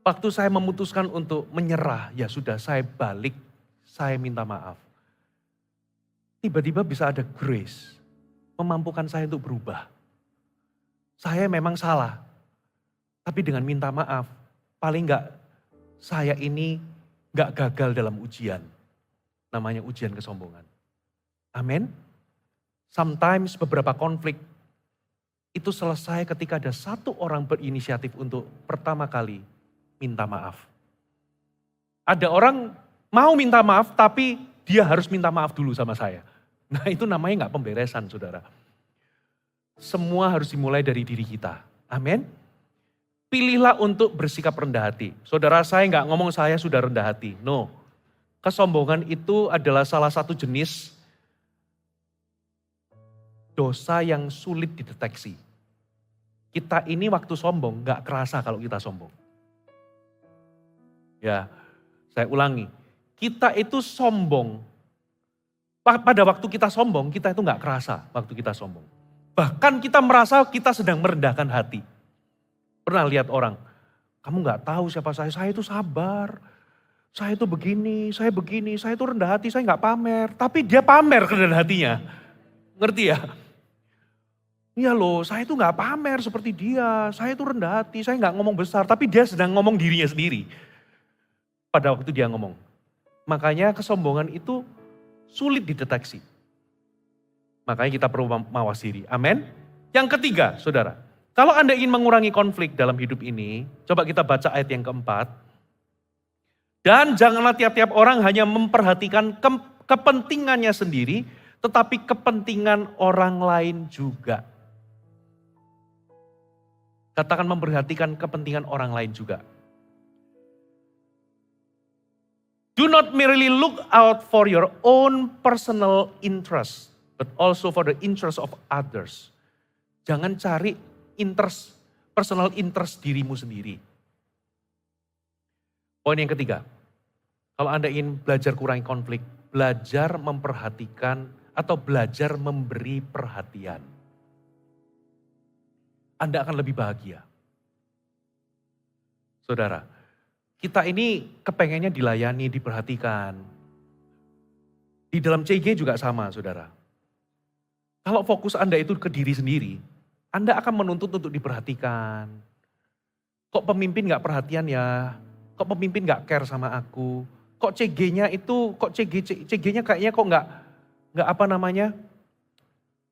waktu saya memutuskan untuk menyerah, ya sudah saya balik, saya minta maaf. Tiba-tiba bisa ada grace, memampukan saya untuk berubah. Saya memang salah, tapi dengan minta maaf, paling enggak saya ini enggak gagal dalam ujian. Namanya ujian kesombongan. Amin. Sometimes beberapa konflik itu selesai ketika ada satu orang berinisiatif untuk pertama kali minta maaf. Ada orang mau minta maaf tapi dia harus minta maaf dulu sama saya. Nah itu namanya enggak pemberesan saudara. Semua harus dimulai dari diri kita. Amin. Pilihlah untuk bersikap rendah hati. Saudara saya enggak ngomong saya sudah rendah hati. No. Kesombongan itu adalah salah satu jenis dosa yang sulit dideteksi. Kita ini waktu sombong enggak kerasa kalau kita sombong. Ya, saya ulangi. Kita itu sombong. Pada waktu kita sombong, kita itu enggak kerasa waktu kita sombong. Bahkan kita merasa kita sedang merendahkan hati. Pernah lihat orang, kamu enggak tahu siapa saya itu sabar. Saya itu begini, saya itu rendah hati, saya enggak pamer. Tapi dia pamer kerendahan hatinya. Ngerti ya? Iya loh, saya itu enggak pamer seperti dia. Saya itu rendah hati, saya enggak ngomong besar. Tapi dia sedang ngomong dirinya sendiri. Pada waktu dia ngomong. Makanya kesombongan itu sulit dideteksi. Makanya kita perlu mawas diri. Amin. Yang ketiga, saudara. Kalau Anda ingin mengurangi konflik dalam hidup ini, coba kita baca ayat yang keempat. Dan janganlah tiap-tiap orang hanya memperhatikan kepentingannya sendiri, tetapi kepentingan orang lain juga. Katakan memperhatikan kepentingan orang lain juga. Do not merely look out for your own personal interest, but also for the interest of others. Jangan cari personal interest dirimu sendiri. Poin yang ketiga, kalau Anda ingin belajar kurangi konflik, belajar memperhatikan atau belajar memberi perhatian. Anda akan lebih bahagia. Saudara, kita ini kepengennya dilayani, diperhatikan. Di dalam CG juga sama, saudara. Kalau fokus Anda itu ke diri sendiri, Anda akan menuntut untuk diperhatikan. Kok pemimpin gak perhatian ya? Kok pemimpin gak care sama aku? Kok CG-nya itu, kok CG-nya kayaknya kok gak apa namanya?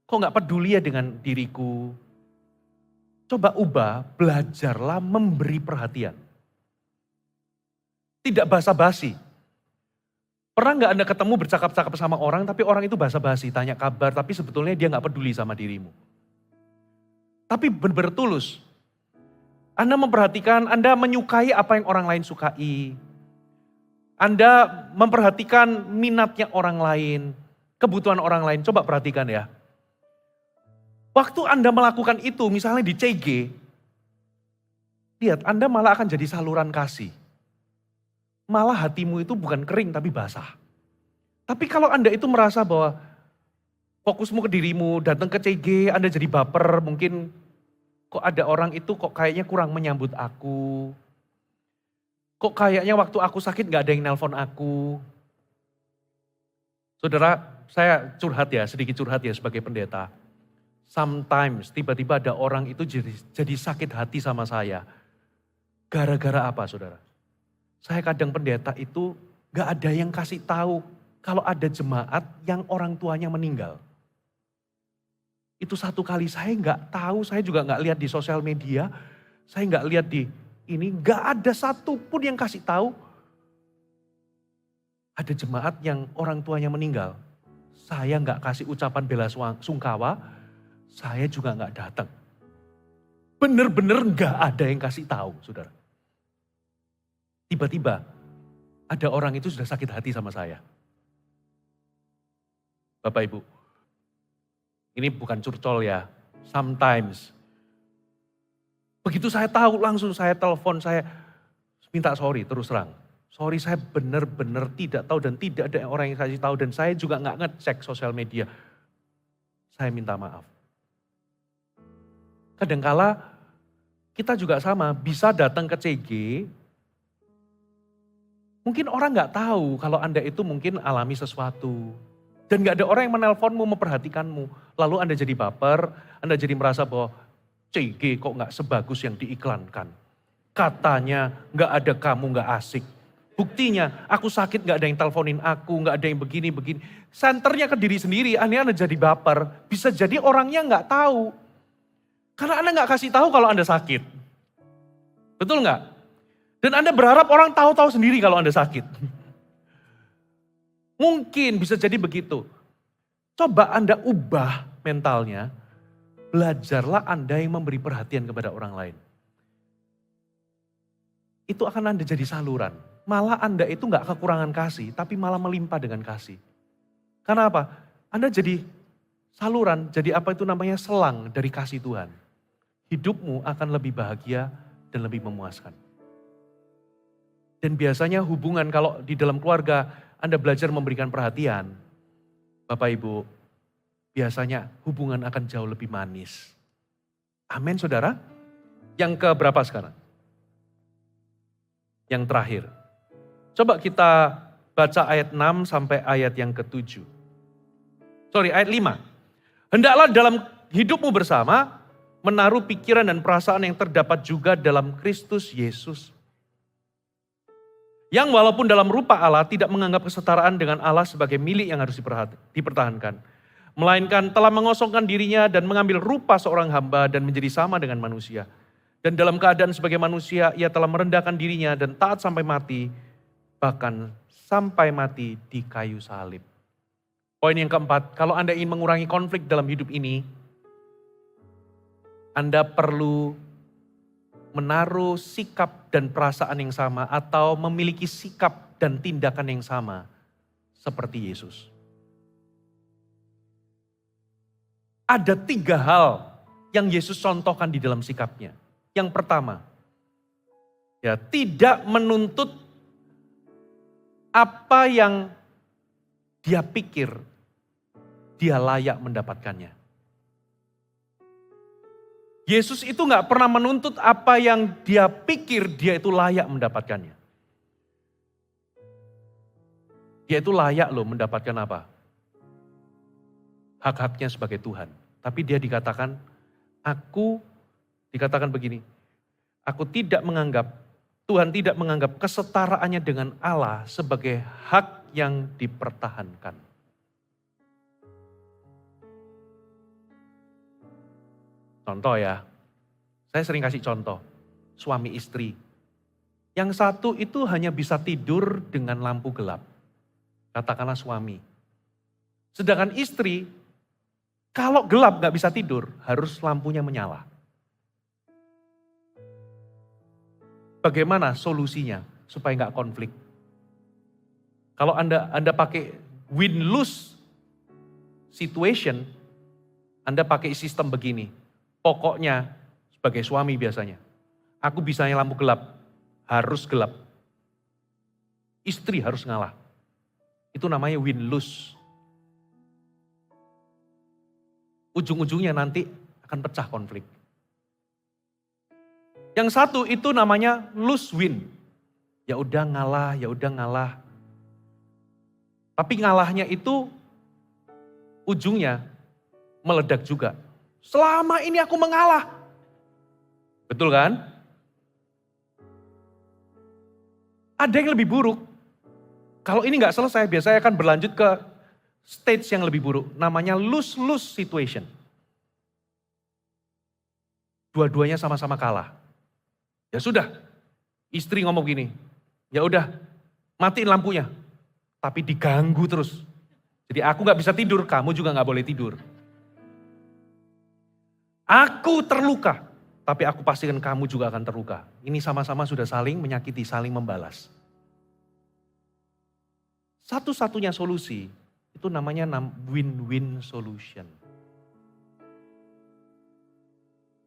Kok gak peduli ya dengan diriku? Coba ubah, belajarlah memberi perhatian. Tidak basa-basi. Pernah gak Anda ketemu bercakap-cakap sama orang, tapi orang itu basa-basi, tanya kabar, tapi sebetulnya dia gak peduli sama dirimu. Tapi benar-benar tulus. Anda memperhatikan, Anda menyukai apa yang orang lain sukai. Anda memperhatikan minatnya orang lain, kebutuhan orang lain. Coba perhatikan ya. Waktu Anda melakukan itu, misalnya di CG, lihat Anda malah akan jadi saluran kasih. Malah hatimu itu bukan kering tapi basah. Tapi kalau Anda itu merasa bahwa fokusmu ke dirimu, datang ke CG, Anda jadi baper, mungkin kok ada orang itu kok kayaknya kurang menyambut aku. Kok kayaknya waktu aku sakit gak ada yang nelpon aku. Saudara, saya curhat ya, sedikit curhat ya sebagai pendeta. Sometimes tiba-tiba ada orang itu jadi sakit hati sama saya. Gara-gara apa saudara? Saya kadang pendeta itu gak ada yang kasih tahu kalau ada jemaat yang orang tuanya meninggal. Itu satu kali saya gak tahu, saya juga gak lihat di sosial media. Saya gak lihat di ini, gak ada satupun yang kasih tahu. Ada jemaat yang orang tuanya meninggal. Saya gak kasih ucapan bela sungkawa. Saya juga gak datang. Bener-bener gak ada yang kasih tahu, saudara. Tiba-tiba ada orang itu sudah sakit hati sama saya. Bapak Ibu, ini bukan curcol ya. Sometimes. Begitu saya tahu langsung saya telepon, saya minta sorry terus terang. sorry saya benar-benar tidak tahu dan tidak ada orang yang kasih tahu dan saya juga nggak ngecek sosial media. Saya minta maaf. Kadangkala kita juga sama, bisa datang ke CG, mungkin orang nggak tahu kalau Anda itu mungkin alami sesuatu. Dan nggak ada orang yang menelponmu, memperhatikanmu. Lalu Anda jadi baper, Anda jadi merasa bahwa CG kok nggak sebagus yang diiklankan. Katanya nggak ada kamu nggak asik. Buktinya aku sakit nggak ada yang teleponin aku, nggak ada yang begini-begini. Senternya ke diri sendiri, Anda jadi baper. Bisa jadi orangnya nggak tahu. Karena Anda nggak kasih tahu kalau Anda sakit. Betul nggak? Dan Anda berharap orang tahu-tahu sendiri kalau Anda sakit. Mungkin bisa jadi begitu. Coba Anda ubah mentalnya, belajarlah Anda yang memberi perhatian kepada orang lain. Itu akan Anda jadi saluran. Malah Anda itu nggak kekurangan kasih, tapi malah melimpah dengan kasih. Karena apa? Anda jadi saluran, jadi apa itu namanya selang dari kasih Tuhan. Hidupmu akan lebih bahagia dan lebih memuaskan. Dan biasanya hubungan kalau di dalam keluarga Anda belajar memberikan perhatian, Bapak Ibu, biasanya hubungan akan jauh lebih manis. Amin saudara. Yang ke berapa sekarang? Yang terakhir. Coba kita baca ayat 6 sampai ayat yang ke-7. Ayat 5. Hendaklah dalam hidupmu bersama menaruh pikiran dan perasaan yang terdapat juga dalam Kristus Yesus. Yang walaupun dalam rupa Allah tidak menganggap kesetaraan dengan Allah sebagai milik yang harus dipertahankan. Melainkan telah mengosongkan dirinya dan mengambil rupa seorang hamba dan menjadi sama dengan manusia. Dan dalam keadaan sebagai manusia ia telah merendahkan dirinya dan taat sampai mati. Bahkan sampai mati di kayu salib. Poin yang keempat, kalau Anda ingin mengurangi konflik dalam hidup ini, Anda perlu menaruh sikap dan perasaan yang sama atau memiliki sikap dan tindakan yang sama seperti Yesus. Ada 3 hal yang Yesus contohkan di dalam sikapnya. Yang pertama, ya tidak menuntut apa yang dia pikir dia layak mendapatkannya. Yesus itu gak pernah menuntut apa yang dia pikir dia itu layak mendapatkannya. Dia itu layak loh mendapatkan apa? Hak-haknya sebagai Tuhan. Tapi dia dikatakan begini, aku tidak menganggap, Tuhan tidak menganggap kesetaraannya dengan Allah sebagai hak yang dipertahankan. Contoh ya, saya sering kasih contoh, suami istri. Yang satu itu hanya bisa tidur dengan lampu gelap, katakanlah suami. Sedangkan istri, kalau gelap gak bisa tidur, harus lampunya menyala. Bagaimana solusinya supaya gak konflik? Kalau Anda pakai win-lose situation, Anda pakai sistem begini. Pokoknya sebagai suami biasanya, aku bisanya lampu gelap, harus gelap. Istri harus ngalah. Itu namanya win-lose. Ujung-ujungnya nanti akan pecah konflik. Yang satu itu namanya lose win. Ya udah ngalah. Tapi ngalahnya itu ujungnya meledak juga. Selama ini aku mengalah. Betul kan? Ada yang lebih buruk. Kalau ini gak selesai, biasanya akan berlanjut ke stage yang lebih buruk. Namanya lose-lose situation. Dua-duanya sama-sama kalah. Ya sudah, istri ngomong gini, ya udah matiin lampunya. Tapi diganggu terus. Jadi aku gak bisa tidur, kamu juga gak boleh tidur. Aku terluka, tapi aku pastikan kamu juga akan terluka. Ini sama-sama sudah saling menyakiti, saling membalas. Satu-satunya solusi, itu namanya win-win solution.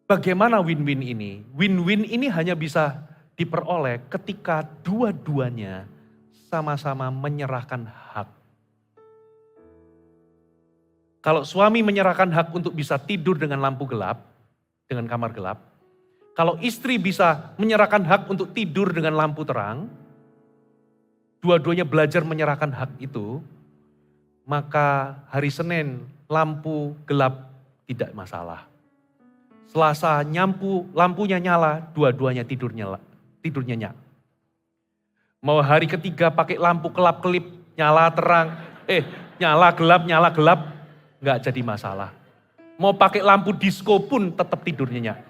Bagaimana win-win ini? Win-win ini hanya bisa diperoleh ketika dua-duanya sama-sama menyerahkan hak. Kalau suami menyerahkan hak untuk bisa tidur dengan lampu gelap, dengan kamar gelap. Kalau istri bisa menyerahkan hak untuk tidur dengan lampu terang, dua-duanya belajar menyerahkan hak itu, maka hari Senin lampu gelap tidak masalah. Selasa lampunya nyala, dua-duanya tidurnya nyenyak. Mau hari ketiga pakai lampu kelap-kelip, nyala terang, nyala gelap, nggak jadi masalah. Mau pakai lampu disko pun tetap tidur nyenyak.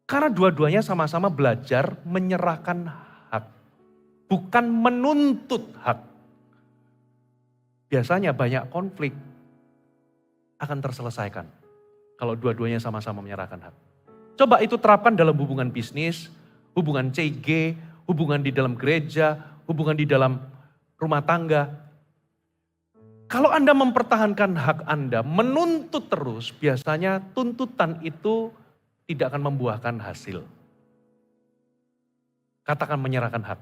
Karena dua-duanya sama-sama belajar menyerahkan hak, bukan menuntut hak. Biasanya banyak konflik akan terselesaikan kalau dua-duanya sama-sama menyerahkan hak. Coba itu terapkan dalam hubungan bisnis, hubungan CG, hubungan di dalam gereja, hubungan di dalam rumah tangga. Kalau Anda mempertahankan hak Anda, menuntut terus, biasanya tuntutan itu tidak akan membuahkan hasil. Katakan menyerahkan hak.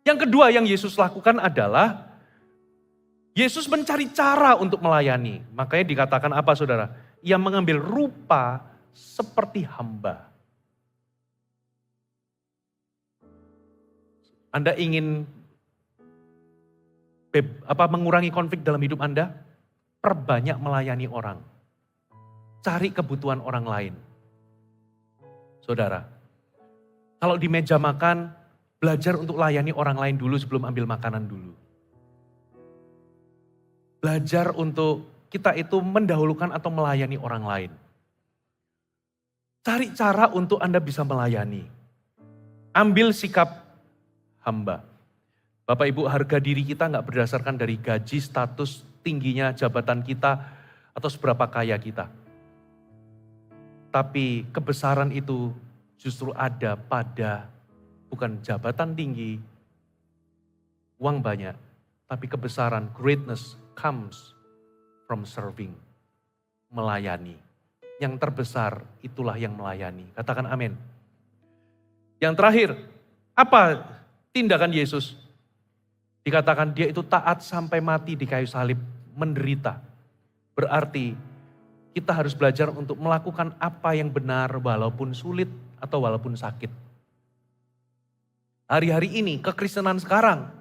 Yang kedua yang Yesus lakukan adalah, Yesus mencari cara untuk melayani. Makanya dikatakan apa saudara? Ia mengambil rupa seperti hamba. Anda ingin mengurangi konflik dalam hidup Anda? Perbanyak melayani orang. Cari kebutuhan orang lain. Saudara, kalau di meja makan, belajar untuk layani orang lain dulu sebelum ambil makanan dulu. Belajar untuk kita itu mendahulukan atau melayani orang lain. Cari cara untuk Anda bisa melayani. Ambil sikap hamba. Bapak Ibu, harga diri kita nggak berdasarkan dari gaji, status, tingginya jabatan kita, atau seberapa kaya kita. Tapi kebesaran itu justru ada pada bukan jabatan tinggi, uang banyak, tapi kebesaran, greatness comes from serving, melayani. Yang terbesar itulah yang melayani. Katakan amin. Yang terakhir, apa tindakan Yesus? Dikatakan dia itu taat sampai mati di kayu salib, menderita. Berarti kita harus belajar untuk melakukan apa yang benar walaupun sulit atau walaupun sakit. Hari-hari ini, kekristenan sekarang,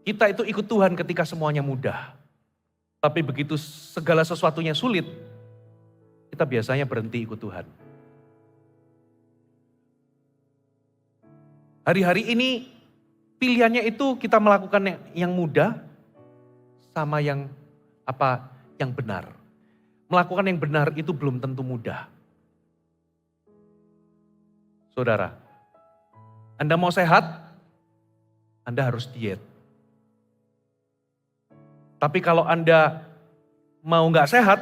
kita itu ikut Tuhan ketika semuanya mudah. Tapi begitu segala sesuatunya sulit, kita biasanya berhenti ikut Tuhan. Hari-hari ini pilihannya itu kita melakukan yang mudah sama yang benar. Melakukan yang benar itu belum tentu mudah. Saudara, Anda mau sehat, Anda harus diet. Tapi kalau Anda mau nggak sehat,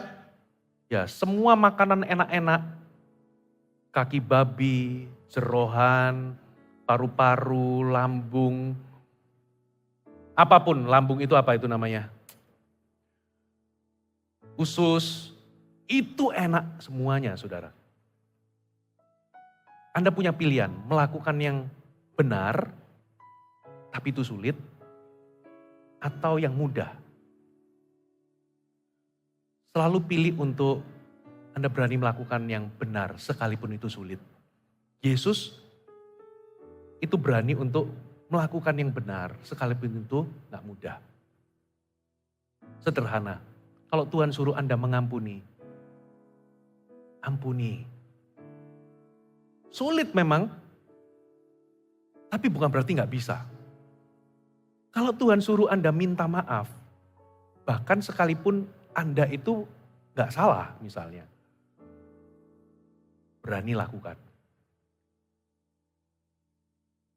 ya semua makanan enak-enak, kaki babi, jeroan, paru-paru, lambung, apapun, lambung itu apa itu namanya? Usus, itu enak semuanya saudara. Anda punya pilihan, melakukan yang benar, tapi itu sulit, atau yang mudah. Selalu pilih untuk Anda berani melakukan yang benar, sekalipun itu sulit. Yesus itu berani untuk melakukan yang benar, sekalipun itu gak mudah. Sederhana, kalau Tuhan suruh Anda mengampuni, ampuni. Sulit memang, tapi bukan berarti gak bisa. Kalau Tuhan suruh Anda minta maaf, bahkan sekalipun Anda itu gak salah misalnya, berani lakukan.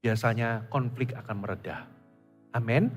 Biasanya konflik akan mereda. Amin.